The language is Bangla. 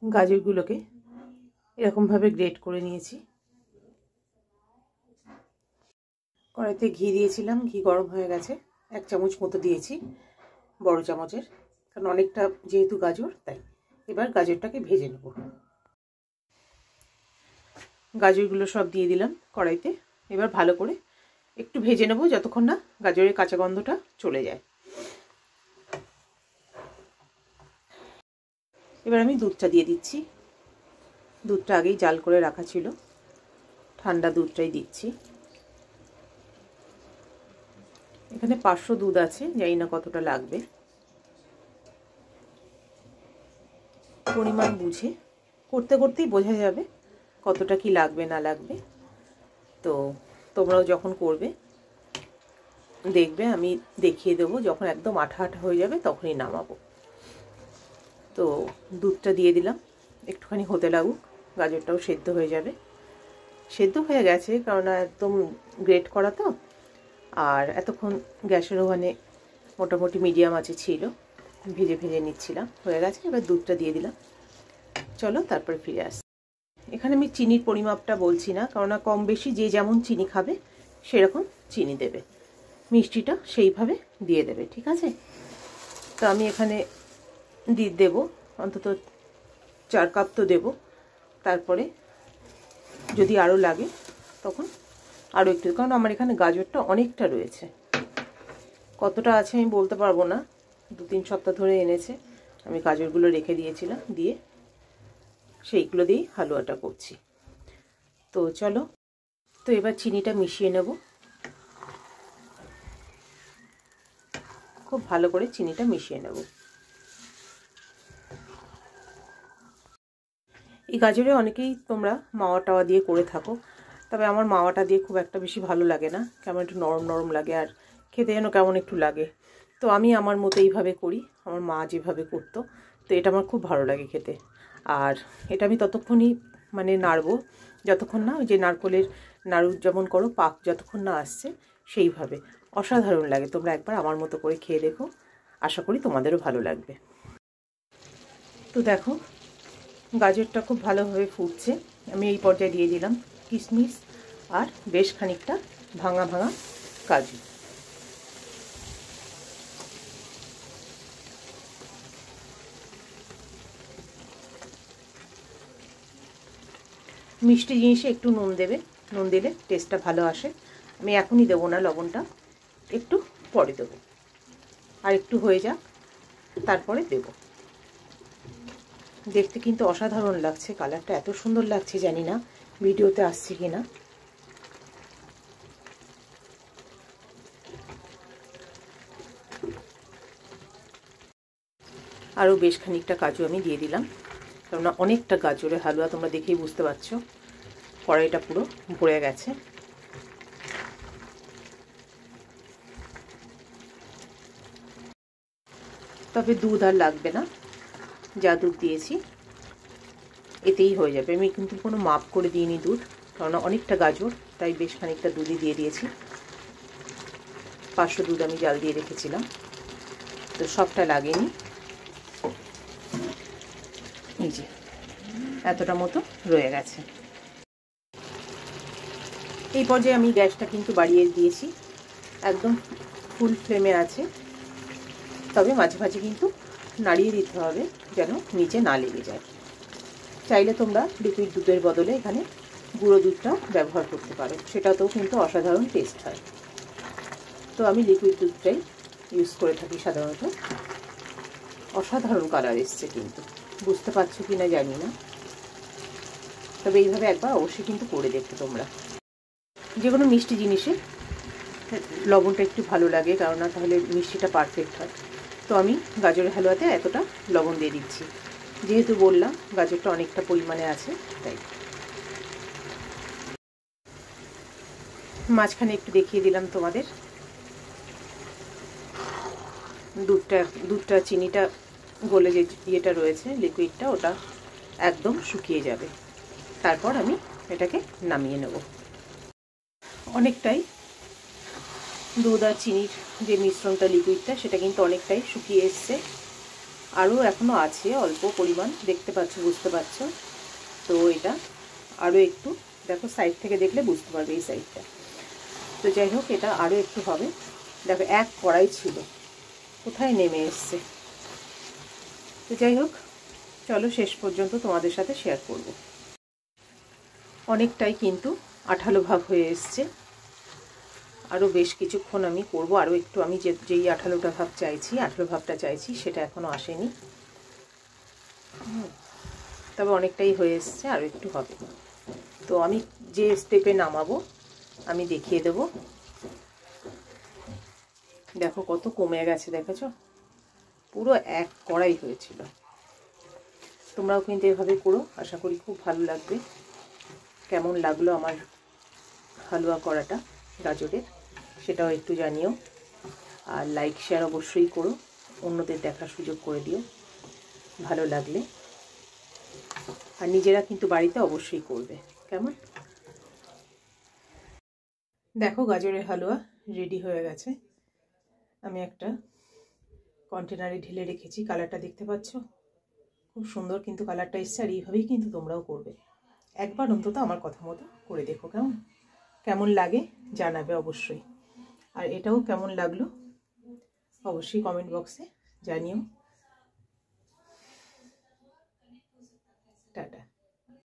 গাজরগুলোকে এরকমভাবে গ্রেট করে নিয়েছি। কড়াইতে ঘি দিয়েছিলাম, ঘি গরম হয়ে গেছে। 1 চামচ মতো দিয়েছি, বড় চামচের, কারণ অনেকটা যেহেতু গাজর তাই। এবার গাজরটাকে ভেজে নেব। গাজরগুলো সব দিয়ে দিলাম কড়াইতে। এবার ভালো করে একটু ভেজে নেব যতক্ষণ না গাজরের কাঁচা গন্ধটা চলে যায়। এবার আমি দুধটা দিয়ে দিচ্ছি। দুধটা আগেই জাল করে রাখা ছিল, ঠান্ডা দুধটাই দিচ্ছি। এখানে 500 দুধ আছে, জানি না কতটা লাগবে। পরিমাণ বুঝে করতে করতেই বোঝা যাবে কতটা কি লাগবে না লাগবে। তো তোমরাও যখন করবে দেখবে, আমি দেখিয়ে দেবো। যখন একদম আঠা আঠা হয়ে যাবে তখনই নামাবো। তো দুধটা দিয়ে দিলাম, একটুখানি হতে লাগুক, গাজরটাও সেদ্ধ হয়ে যাবে। সেদ্ধ হয়ে গেছে, কারণ একদম গ্রেট করা তো। আর এতক্ষণ গ্যাসের ওখানে মোটামুটি মিডিয়াম আছে ছিল, ভেজে ভেজে নিচ্ছিলাম। হয়ে গেছে, এবার দুধটা দিয়ে দিলাম। চলো তারপর ফিরে আসছি। এখানে আমি চিনির পরিমাপটা বলছি না, কারণ কম বেশি যে যেমন চিনি খাবে সেরকম চিনি দেবে, মিষ্টিটা সেইভাবে দিয়ে দেবে, ঠিক আছে? তো আমি এখানে দেবো অন্তত 4 কাপ তো দেবো। তারপরে যদি আরও লাগে তখন আরও একটু, কারণ আমার এখানে গাজরটা অনেকটা রয়েছে। কতটা আছে আমি বলতে পারবো না, 2-3 সপ্তাহ ধরে এনেছে। আমি গাজরগুলো রেখে দিয়েছিলাম, দিয়ে সেইগুলো দিয়েই হালুয়াটা করছি। তো চলো, তো এবার চিনিটা মিশিয়ে নেব। খুব ভালো করে চিনিটা মিশিয়ে নেব। এই গাজরে অনেকেই তোমরা মাওয়া টাওয়া দিয়ে করে থাকো, তবে আমার মাওয়াটা দিয়ে খুব একটা বেশি ভালো লাগে না, কেমন একটু নরম নরম লাগে, আর খেতে যেন কেমন একটু লাগে। তো আমি আমার মতো এইভাবে করি, আমার মা যেভাবে করতো। তো এটা আমার খুব ভালো লাগে খেতে। আর এটা আমি ততক্ষণই মানে নাড়বো যতক্ষণ না ওই যে নারকোলের নাড়ু যেমন করো পাক যতক্ষণ না আসছে, সেইভাবে। অসাধারণ লাগে। তোমরা একবার আমার মতো করে খেয়ে দেখো, আশা করি তোমাদেরও ভালো লাগবে। তো দেখো, গাজরটা খুব ভালোভাবে ফুটছে। আমি এই পর্যায়ে দিয়ে দিলাম কিশমিশ আর বেশ খানিকটা ভাঙা ভাঙা কাজু। মিষ্টি জিনিসে একটু নুন দেবে, নুন দিলে টেস্টটা ভালো আসে। আমি এখনই দেবো না লবণটা, একটু পরে দেবো। আর একটু হয়ে যাক, তারপরে দেব। দেখতে কিন্তু অসাধারণ লাগছে, কালারটা এত সুন্দর লাগছে, জানি না ভিডিওতে আসছে কি না। আরও বেশ খানিকটা কাজু আমি দিয়ে দিলাম, কেননা অনেকটা গাজরের হালুয়া, তোমরা দেখেই বুঝতে পারছো কড়াইটা পুরো ভরে গেছে। তবে দুধ আর লাগবে না, যা দুধ দিয়েছি এতেই হয়ে যাবে। আমি কিন্তু কোনো মাপ করে দিইনি দুধ, কারণ অনেকটা গাজর, তাই বেশ খানিকটা দুধই দিয়ে দিয়েছি। 500 দুধ আমি জাল দিয়ে রেখেছিলাম, তো সবটা লাগেনি। এই যে এতটা মতো রয়ে গেছে। এই পর্যায়ে আমি গ্যাসটা কিন্তু বাড়িয়ে দিয়েছি, একদম ফুল ফ্লেমে আছে। তবে মাঝে মাঝে কিন্তু নাড়িয়ে দিতে হবে যেন নিচে না লেগে যায়। চাইলে তোমরা লিকুইড দুধের বদলে এখানে গুঁড়ো দুধটা ব্যবহার করতে পারো, সেটাতেও কিন্তু অসাধারণ টেস্ট হয়। তো আমি লিকুইড দুধটাই ইউজ করে থাকি সাধারণত। অসাধারণ কালার এসছে, কিন্তু বুঝতে পারছো কি না জানি না, তবে এইভাবে একবার অবশ্যই কিন্তু করে দেখো তোমরা। যে কোনো মিষ্টি জিনিসে লবণটা একটু ভালো লাগে, কারণ না তাহলে মিষ্টিটা পারফেক্ট হয়। তো আমি গাজরের হালুয়াতে এতটা লবণ দিয়ে দিচ্ছি, যেহেতু বললাম গাজরটা অনেকটা পরিমাণে আছে তাই। মাঝখানে একটু দেখিয়ে দিলাম তোমাদের, দুধটা চিনিটা গলে যে ইয়েটা রয়েছে লিকুইডটা, ওটা একদম শুকিয়ে যাবে। তারপর আমি এটাকে নামিয়ে নেব। অনেকটাই দুধ আর চিনির যে মিশ্রণটা লিকুইডটা, সেটা কিন্তু অনেকটাই শুকিয়ে এসছে। আরও এখনও আছে অল্প পরিমাণ, দেখতে পাচ্ছ, বুঝতে পারছো। তো এটা আরও একটু, দেখো সাইড থেকে দেখলে বুঝতে পারবে এই সাইডটা। তো যাই হোক, এটা আরও একটু হবে। দেখো এক কড়াই ছিল, কোথায় নেমে এসছে। তো যাই হোক, চলো শেষ পর্যন্ত তোমাদের সাথে শেয়ার করব। অনেকটাই কিন্তু আঠালো ভাব হয়ে এসছে। আরও বেশ কিছুক্ষণ আমি করব, আরও একটু। আমি যেই আঠালো ভাবটা চাইছি সেটা এখনও আসেনি। তবে অনেকটাই হয়ে এসছে, আরও একটু হবে। তো আমি যে স্টেপে নামাবো আমি দেখিয়ে দেব। দেখো কত কমে গেছে, দেখেছো? পুরো এক কড়াই হয়েছিল। তোমরাও কিন্তু এভাবে করো, আশা করি খুব ভালো লাগবে। কেমন লাগলো আমার হালুয়া করাটা গাজরের, সেটাও একটু জানিও। আর লাইক শেয়ার অবশ্যই করো, অন্যদের দেখার সুযোগ করে দিও ভালো লাগলে। আর নিজেরা কিন্তু বাড়িতে অবশ্যই করবে, কেমন? দেখো গাজরের হালুয়া রেডি হয়ে গেছে। আমি একটা কন্টেনারে ঢেলে রেখেছি। কালারটা দেখতে পাচ্ছ? খুব সুন্দর কিন্তু কালারটা এসছে। আর এইভাবেই কিন্তু তোমরাও করবে। একবার অন্তত আমার কথা মতো করে দেখো, কেমন কেমন লাগে জানাবে অবশ্যই। আর এটাও কেমন লাগলো অবশ্যই কমেন্ট বক্সে জানিও।